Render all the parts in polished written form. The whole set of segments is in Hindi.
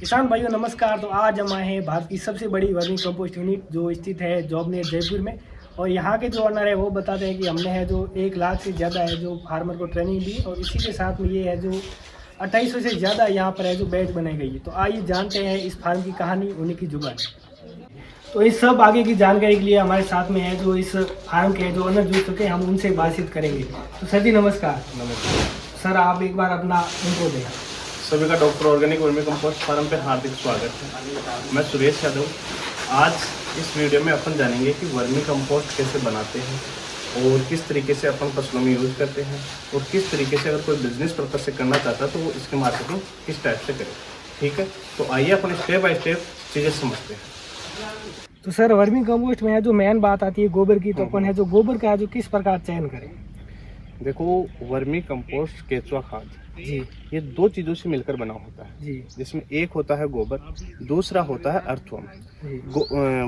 किसान भाइयों नमस्कार। तो आज हम आए हैं भारत की सबसे बड़ी वर्मी कंपोस्ट यूनिट जो स्थित है जॉबनेट जयपुर में। और यहाँ के जो ऑनर है वो बताते हैं कि हमने है जो 1 लाख से ज़्यादा है जो फार्मर को ट्रेनिंग दी और इसी के साथ में ये है जो 2800 से ज़्यादा यहाँ पर है जो बैच बनाई गई है। तो आइए जानते हैं इस फार्म की कहानी उन्हीं की जुबान। तो इस सब आगे की जानकारी के लिए हमारे साथ में है जो इस फार्म के जो ऑनर जुड़ चुके हैं, हम उनसे बातचीत करेंगे। तो सर जी नमस्कार। नमस्कार। सर आप एक बार अपना इंट्रो दें। सभी का doctor organic vermicompost farm पे हार्दिक स्वागत है। मैं सुरेश यादव। आज इस वीडियो में अपन जानेंगे कि वर्मी कंपोस्ट कैसे बनाते हैं और किस तरीके से अपन फसलों में यूज़ करते हैं और किस तरीके से अगर कोई बिजनेस पर्पज से करना चाहता है तो वो इसकी मार्केटिंग किस टाइप से करे। ठीक है, तो आइए अपन स्टेप बाय स्टेप चीज़ें समझते हैं। तो सर वर्मी कंपोस्ट में है जो मेन बात आती है गोबर की, तो अपन है जो गोबर का है जो किस प्रकार चयन करें। देखो, वर्मी कंपोस्ट केचुआ खाद जी, ये दो चीज़ों से मिलकर बना होता है जी, जिसमें एक होता है गोबर, दूसरा होता है अर्थवर्म। जी,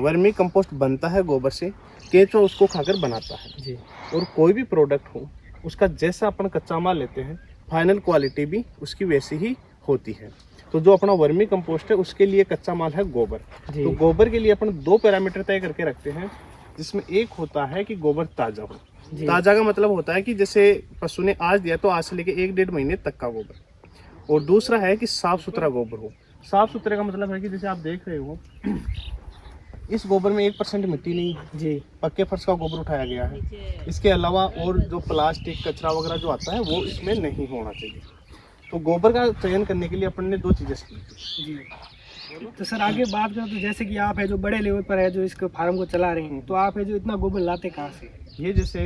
वर्मी कंपोस्ट बनता है गोबर से, केचुआ उसको खाकर बनाता है। जी, और कोई भी प्रोडक्ट हो उसका जैसा अपन कच्चा माल लेते हैं फाइनल क्वालिटी भी उसकी वैसी ही होती है। तो जो अपना वर्मी कंपोस्ट है उसके लिए कच्चा माल है गोबर। तो गोबर के लिए अपन दो पैरामीटर तय करके रखते हैं, जिसमें एक होता है कि गोबर ताज़ा हो। ताज़ा का मतलब होता है कि जैसे पशु ने आज दिया तो आज से लेके 1-1.5 महीने तक का गोबर। और दूसरा है कि साफ सुथरा गोबर हो। साफ सुथरे का मतलब है कि जैसे आप देख रहे हो इस गोबर में 1% मिट्टी नहीं जी, पक्के फर्श का गोबर उठाया गया है। इसके अलावा और जो प्लास्टिक कचरा वगैरह जो आता है वो इसमें नहीं होना चाहिए। तो गोबर का चयन करने के लिए अपन ने दो चीज़ें सीखी जी। तो सर आगे बात करें तो जैसे कि आप है जो बड़े लेवल पर है जो इसके फार्म को चला रहे हैं, तो आप है जो इतना गोबर लाते कहाँ से। ये जैसे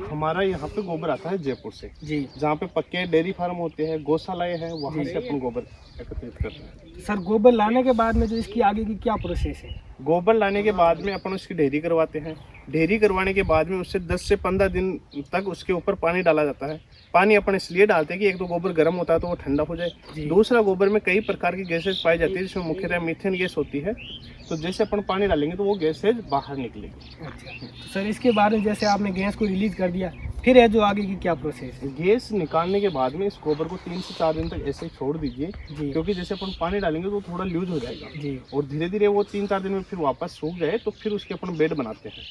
हमारा यहाँ पे गोबर आता है जयपुर से जी, जहाँ पे पक्के डेयरी फार्म होते हैं, गौशालाएं हैं, वहाँ से अपन गोबर एकत्रित करते हैं। तो सर गोबर लाने के बाद में जो इसकी आगे की क्या प्रोसेस है। गोबर लाने के बाद में अपन उसकी ढेरी करवाते हैं। ढेरी करवाने के बाद में उससे 10 से 15 दिन तक उसके ऊपर पानी डाला जाता है। पानी अपन इसलिए डालते हैं कि एक तो गोबर गर्म होता है तो वो ठंडा हो जाए, दूसरा गोबर में कई प्रकार की गैसेज पाई जाती है जिसमें मुख्यतः मीथेन गैस होती है। तो जैसे अपन पानी डालेंगे तो वो गैसेज बाहर निकलेगी। अच्छा, तो सर इसके बाद में जैसे आपने गैस को रिलीज कर दिया, फिर है जो आगे की क्या प्रोसेस है। गैस निकालने के बाद में इस गोबर को 3 से 4 दिन तक ऐसे ही छोड़ दीजिए, क्योंकि जैसे अपन पानी डालेंगे तो थोड़ा लूज हो जाएगा जी। और धीरे धीरे वो 3-4 दिन में फिर वापस सूख जाए तो फिर उसके अपन बेड बनाते हैं।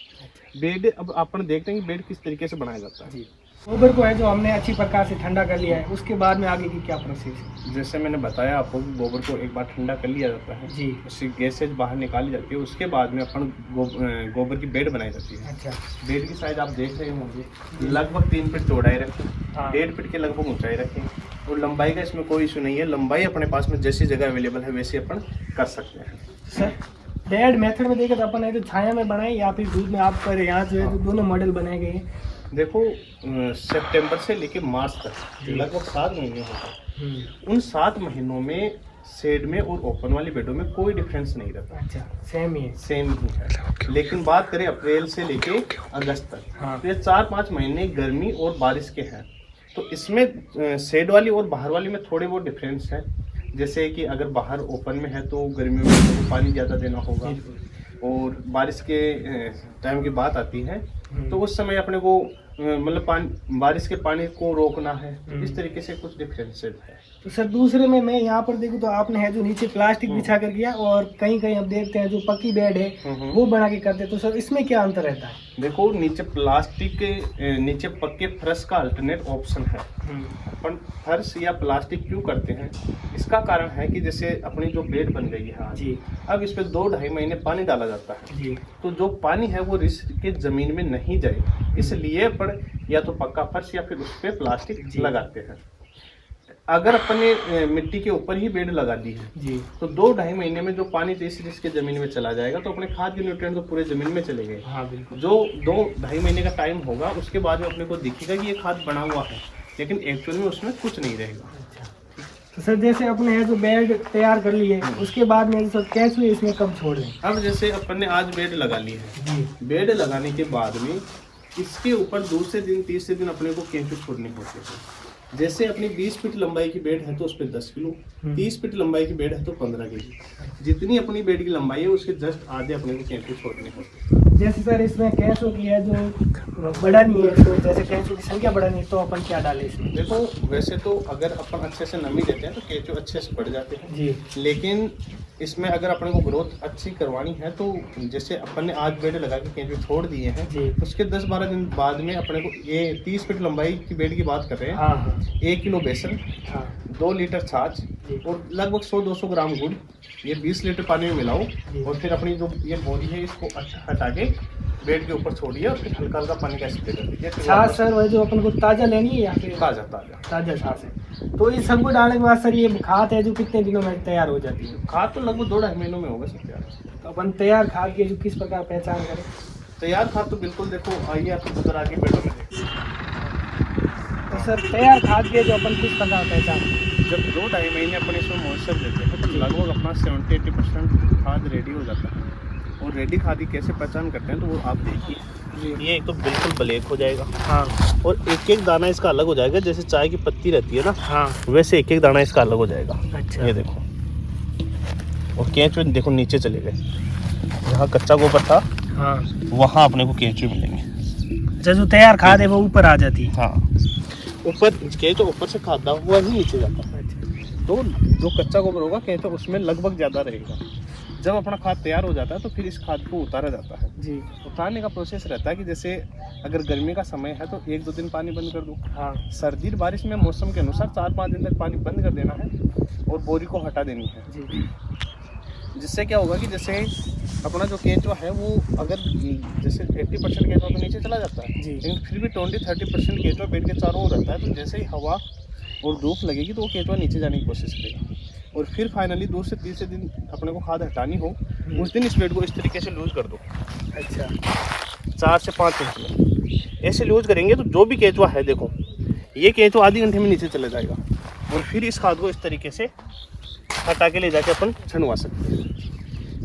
बेड अब अपन देखते हैं कि बेड किस तरीके से बनाया जाता है जी। गोबर को है जो हमने अच्छी प्रकार से ठंडा कर लिया है, उसके बाद में आगे की क्या प्रोसेस है। जैसे मैंने बताया आपको कि गोबर को एक बार ठंडा कर लिया जाता है जी, उसकी गैसेज बाहर निकाली जाती है। उसके बाद में अपन गोबर की बेड बनाई जाती है। अच्छा, बेड की साइज आप देख रहे होंगे लगभग 3 फीट चौड़ाई रखें, 1.5 फीट के लगभग ऊंचाई रखें। और लंबाई का इसमें कोई इशू नहीं है, लंबाई अपने पास में जैसी जगह अवेलेबल है वैसे अपन कर सकते हैं। सर बेड मेथड में देखें तो अपन है जो छाया में बनाए या फिर धूप में, आप पर यहाँ जो है जो दोनों मॉडल बनाए गए हैं। देखो, सितंबर से लेके मार्च तक लगभग 7 महीने होते हैं। उन 7 महीनों में शेड में और ओपन वाली बेडों में कोई डिफरेंस नहीं रहता। अच्छा, सेम ही है। लेकिन बात करें अप्रैल से लेके अगस्त तक, तो ये 4-5 महीने गर्मी और बारिश के हैं। तो इसमें शेड वाली और बाहर वाली में थोड़े बहुत डिफरेंस है। जैसे कि अगर बाहर ओपन में है तो गर्मियों में तो पानी ज़्यादा देना होगा, और बारिश के टाइम की बात आती है तो उस समय अपने को मतलब बारिश के पानी को रोकना है। इस तरीके से कुछ डिफरेंसेस है। तो सर दूसरे में मैं यहाँ पर देखूँ तो आपने है जो नीचे प्लास्टिक बिछा कर किया, और कहीं कहीं हम देखते हैं जो पक्की बेड है वो बना के करते हैं। तो सर इसमें क्या अंतर रहता है। देखो, नीचे प्लास्टिक के नीचे पक्के फर्श का अल्टरनेट ऑप्शन है। अपन फर्श या प्लास्टिक क्यों करते हैं, इसका कारण है कि जैसे अपनी जो बेड बन गई है जी, अब इस पे 2-2.5 महीने पानी डाला जाता है जी। तो जो पानी है वो रिस के जमीन में नहीं जाए, इसलिए अपन या तो पक्का फर्श या फिर उस पे प्लास्टिक लगाते हैं। अगर अपन ने मिट्टी के ऊपर ही बेड लगा दी है जी, तो 2-2.5 महीने में जो पानी रिस के जमीन में चला जाएगा तो अपने खाद के न्यूट्रिएंट तो पूरे जमीन में चले गए। हाँ बिल्कुल। जो 2-2.5 महीने का टाइम होगा उसके बाद में अपने को दिखेगा कि ये खाद बना हुआ है, लेकिन एक्चुअल में उसमें कुछ नहीं रहेगा। तो सर जैसे अपने है जो बेड तैयार कर ली है उसके बाद में केंचुए इसमें कब छोड़ दें। अब जैसे अपन ने आज बेड लगा ली है, बेड लगाने के बाद में इसके ऊपर दूसरे दिन तीसरे दिन अपने को केंचुए छोड़ने होते हैं। जैसे अपनी 20 फीट लंबाई की बेड है तो उस पर 10 किलो, 30 फीट लंबाई की बेड है तो 15 केजी। जितनी अपनी बेड की लंबाई है उसके जस्ट आधे अपने को कैंचू छोड़ने होते हैं। जैसे सर इसमें कैंचू की है जो बड़ा नहीं है, तो जैसे कैंचू की संख्या बड़ा नहीं तो अपन क्या डालें इसमें? देखो वैसे तो अगर अपन अच्छे से नमी देते हैं तो केंचू अच्छे से बढ़ जाते हैं जी। लेकिन इसमें अगर अपने को ग्रोथ अच्छी करवानी है तो जैसे अपन ने आज बेड लगा के केंचू छोड़ दिए हैं जी। उसके 10-12 दिन बाद में अपने को ये 30 फीट लंबाई की बेड की बात कर रहे हैं। हाँ 1 किलो बेसन, हाँ 2 लीटर छाछ और लगभग 100-200 ग्राम गुड़, ये 20 लीटर पानी में मिलाओ और फिर अपनी जो ये बोरी है इसको हटा के बेड के ऊपर छोड़िए और फिर हल्का हल्का पानी का स्प्रे कर दीजिए। छाछ सर वही जो अपन को ताज़ा लेनी है या फिर ताज़ा ताज़ा ताज़ा छाछ है? तो इस सबको डालने के बाद सर ये खाद है जो कितने दिनों में तैयार हो जाती है? खाद तो लगभग 2-2.5 महीनों में होगा सब तैयार। तो अपन तैयार खाद की जो किस प्रकार पहचान करें? तैयार खाद तो बिल्कुल देखो आइए आपको उधर आके बेडों में देखिए। तो सर तैयार खाद के जो अपन किस प्रकार पहचान करें? जब 2-2.5 महीने अपन इसमें मॉइस्चर देते हैं तो लगभग अपना 70-80% खाद रेडी हो जाता है। और रेडी खाद की कैसे पहचान करते हैं तो वो आप देखिए, ये एक तो बिल्कुल ब्लैक हो जाएगा। हाँ और एक एक दाना इसका अलग हो जाएगा, जैसे चाय की पत्ती रहती है ना, हाँ वैसे एक एक दाना इसका अलग हो जाएगा। अच्छा। ये देखो, और केंचुए देखो नीचे चले गए, जहाँ कच्चा गोबर था हाँ वहाँ अपने को केंचुए मिलेंगे। अच्छा, जो तैयार खाद है वो ऊपर आ जाती है? हाँ, ऊपर केंचुआ ऊपर से खादा हुआ ही नीचे जाता है। तो जो कच्चा गोबर होगा केंचुआ उसमें लगभग ज़्यादा रहेगा। जब अपना खाद तैयार हो जाता है तो फिर इस खाद को उतारा जाता है जी। उतारने का प्रोसेस रहता है कि जैसे अगर गर्मी का समय है तो 1-2 दिन पानी बंद कर दो। हाँ सर्दी बारिश में मौसम के अनुसार 4-5 दिन तक पानी बंद कर देना है और बोरी को हटा देनी है। जी। जिससे क्या होगा कि जैसे अपना जो केंचुआ है वो अगर जैसे 80% केंचुआ तो नीचे चला जाता है जी। लेकिन फिर भी 20-30% केंचुआ पेट के चारों ओर रहता है। तो जैसे ही हवा और धूप लगेगी तो वो केंचुआ नीचे जाने की कोशिश करेगा और फिर फाइनली 2 से 3 दिन अपने को खाद हटानी हो उस दिन इस बेड को इस तरीके से लूज कर दो। अच्छा। 4 से 5 इंच में ऐसे लूज करेंगे तो जो भी केंचुआ है देखो ये केंचुआ आधे घंटे में नीचे चले जाएगा और फिर इस खाद को इस तरीके से हटा के ले जाके अपन छनवा सकते हैं।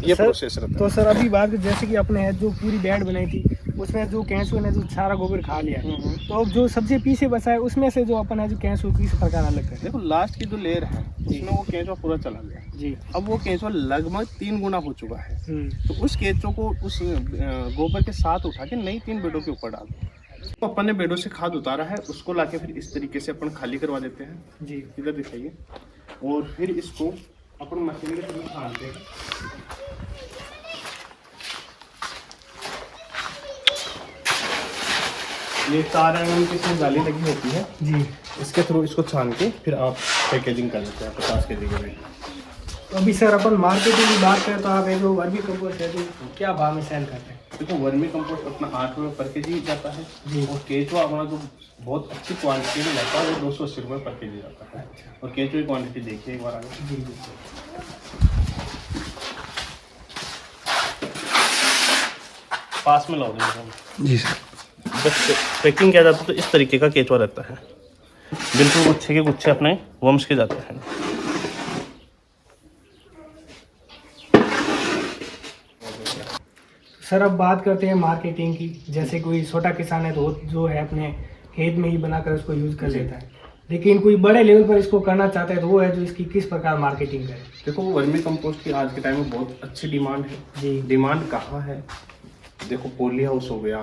ये प्रोसेस रहता है। तो सर अभी बात जैसे कि अपने जो पूरी बेड बनाई थी उसमें जो केंचुए ने जो सारा गोबर खा लिया, तो जो सबसे पीछे बचा है उसमें से जो अपन है जो केंचुए किस प्रकार अलग करें? देखो लास्ट की जो लेयर है उसमें वो केंचुआ पूरा चला गया जी। अब वो केंचुआ लगभग 3 गुना हो चुका है। तो उस केंचुए को उस गोबर के साथ उठा के नई 3 बेडों के ऊपर डाल दो। तो अपन ने बेडों से खाद उतारा है उसको लाके फिर इस तरीके से अपन खाली करवा देते हैं। जी। इधर दिखाइए। और फिर इसको अपन मशीन के थ्रू छानते हैं। ये 4 mm की इसमें जाली लगी होती है जी। इसके थ्रू इसको छान के फिर आप पैकेजिंग कर लेते हैं 50 kg के वेट। तो अभी सर अपन मार्केटिंग की बात करें तो आप एक जो वर्मी कंपोस्ट है तो क्या भाव में सेल करते हैं? देखो वर्मी कंपोस्ट अपना 8 रुपये पर केजी जाता है जी। और केंचुआ अपना जो बहुत अच्छी क्वांटिटी में जाता है वो 280 रुपये पर केजी जाता है। और केंचुए की क्वांटिटी देखिए एक बार आगे। जी। पास में लाओ देंगे जी सर। बस पैकिंग किया जाता है तो इस तरीके का केंचुआ रहता है, बिल्कुल गुच्छे के गुच्छे अपने वर्म्स के जाते हैं। सर अब बात करते हैं मार्केटिंग की। जैसे कोई छोटा किसान है तो जो है अपने खेत में ही बनाकर उसको यूज़ कर लेता है, लेकिन कोई बड़े लेवल पर इसको करना चाहता है तो वो है जो इसकी किस प्रकार मार्केटिंग करे? देखो वर्मी कंपोस्ट की आज के टाइम में बहुत अच्छी डिमांड है। जी। डिमांड कहाँ है? देखो पॉली हाउस हो गया,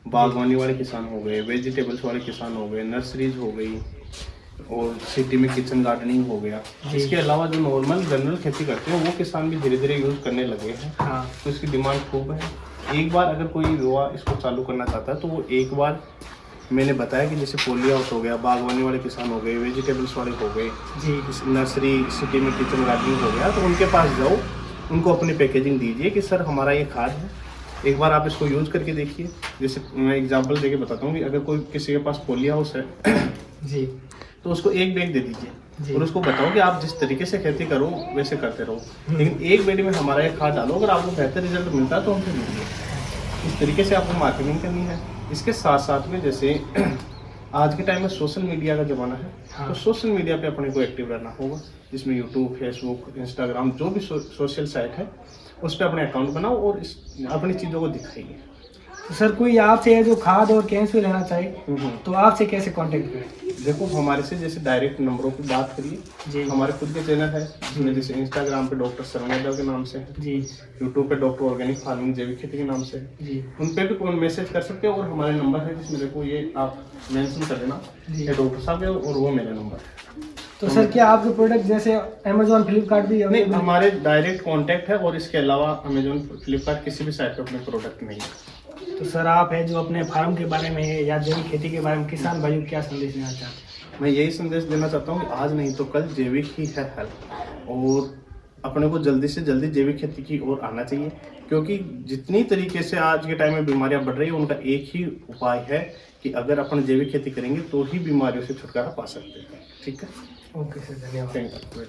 बागवानी वाले किसान हो गए, वेजिटेबल्स वाले किसान हो गए, नर्सरीज हो गई और सिटी में किचन गार्डनिंग हो गया। इसके अलावा जो नॉर्मल जनरल खेती करते हैं वो किसान भी धीरे धीरे यूज़ करने लगे हैं। हाँ। तो इसकी डिमांड खूब है। एक बार अगर कोई युवा इसको चालू करना चाहता है तो वो एक बार मैंने बताया कि जैसे पॉली हाउस हो गया, बागवानी वाले किसान हो गए, वेजिटेबल्स वाले हो गए जी। नर्सरी सिटी में किचन गार्डनिंग हो गया, तो उनके पास जाओ, उनको अपनी पैकेजिंग दीजिए कि सर हमारा ये खाद है, एक बार आप इसको यूज़ करके देखिए। जैसे मैं एग्जांपल देके बताता हूँ कि अगर कोई किसी के पास पॉली हाउस है जी तो उसको एक बैग दे दीजिए और उसको बताओ कि आप जिस तरीके से खेती करो वैसे करते रहो, लेकिन एक बैग में हमारा ये खाद डालो, अगर आपको बेहतर रिजल्ट मिलता है तो हमसे लीजिए। इस तरीके से आपको मार्केटिंग करनी है। इसके साथ साथ में जैसे आज के टाइम में सोशल मीडिया का ज़माना है। हाँ। तो सोशल मीडिया पे अपने को एक्टिव रहना होगा, जिसमें यूट्यूब, फेसबुक, इंस्टाग्राम जो भी सोशल साइट है उस पर अपने अकाउंट बनाओ और अपनी चीज़ों को दिखाइए। तो सर कोई आपसे जो खाद और कैंसर लेना चाहे तो आपसे कैसे कांटेक्ट करें? देखो हमारे से जैसे डायरेक्ट नंबरों की बात करिए जी हमारे खुद के चैनल है जिसमें जैसे इंस्टाग्राम पे डॉक्टर शरण यादव के नाम से है, जी यूट्यूब पे डॉक्टर ऑर्गेनिक फार्मिंग जैविक खेती के नाम से है, जी उन पे भी कौन मैसेज कर सकते हो और हमारे नंबर है जिसमें देखो ये आप मेंशन कर देना जी। ये डॉक्टर साहब है और वो मेरा नंबर है। तो सर क्या आपके प्रोडक्ट जैसे अमेजोन फ्लिपकार्ट भी नहीं available है? हमारे डायरेक्ट कांटेक्ट है और इसके अलावा अमेजोन फ्लिपकार्ट किसी भी साइट पे अपने प्रोडक्ट नहीं है। तो सर आप है जो अपने फार्म के बारे में है या जैविक खेती के बारे में किसान भाइयों को क्या संदेश देना चाहते हैं? मैं यही संदेश देना चाहता हूँ कि आज नहीं तो कल जैविक ही है हल और अपने को जल्दी से जल्दी जैविक खेती की ओर आना चाहिए क्योंकि जितनी तरीके से आज के टाइम में बीमारियां बढ़ रही है उनका एक ही उपाय है कि अगर अपन जैविक खेती करेंगे तो ही बीमारियों से छुटकारा पा सकते हैं। ठीक है, ओके सर, धन्यवाद। Thank you.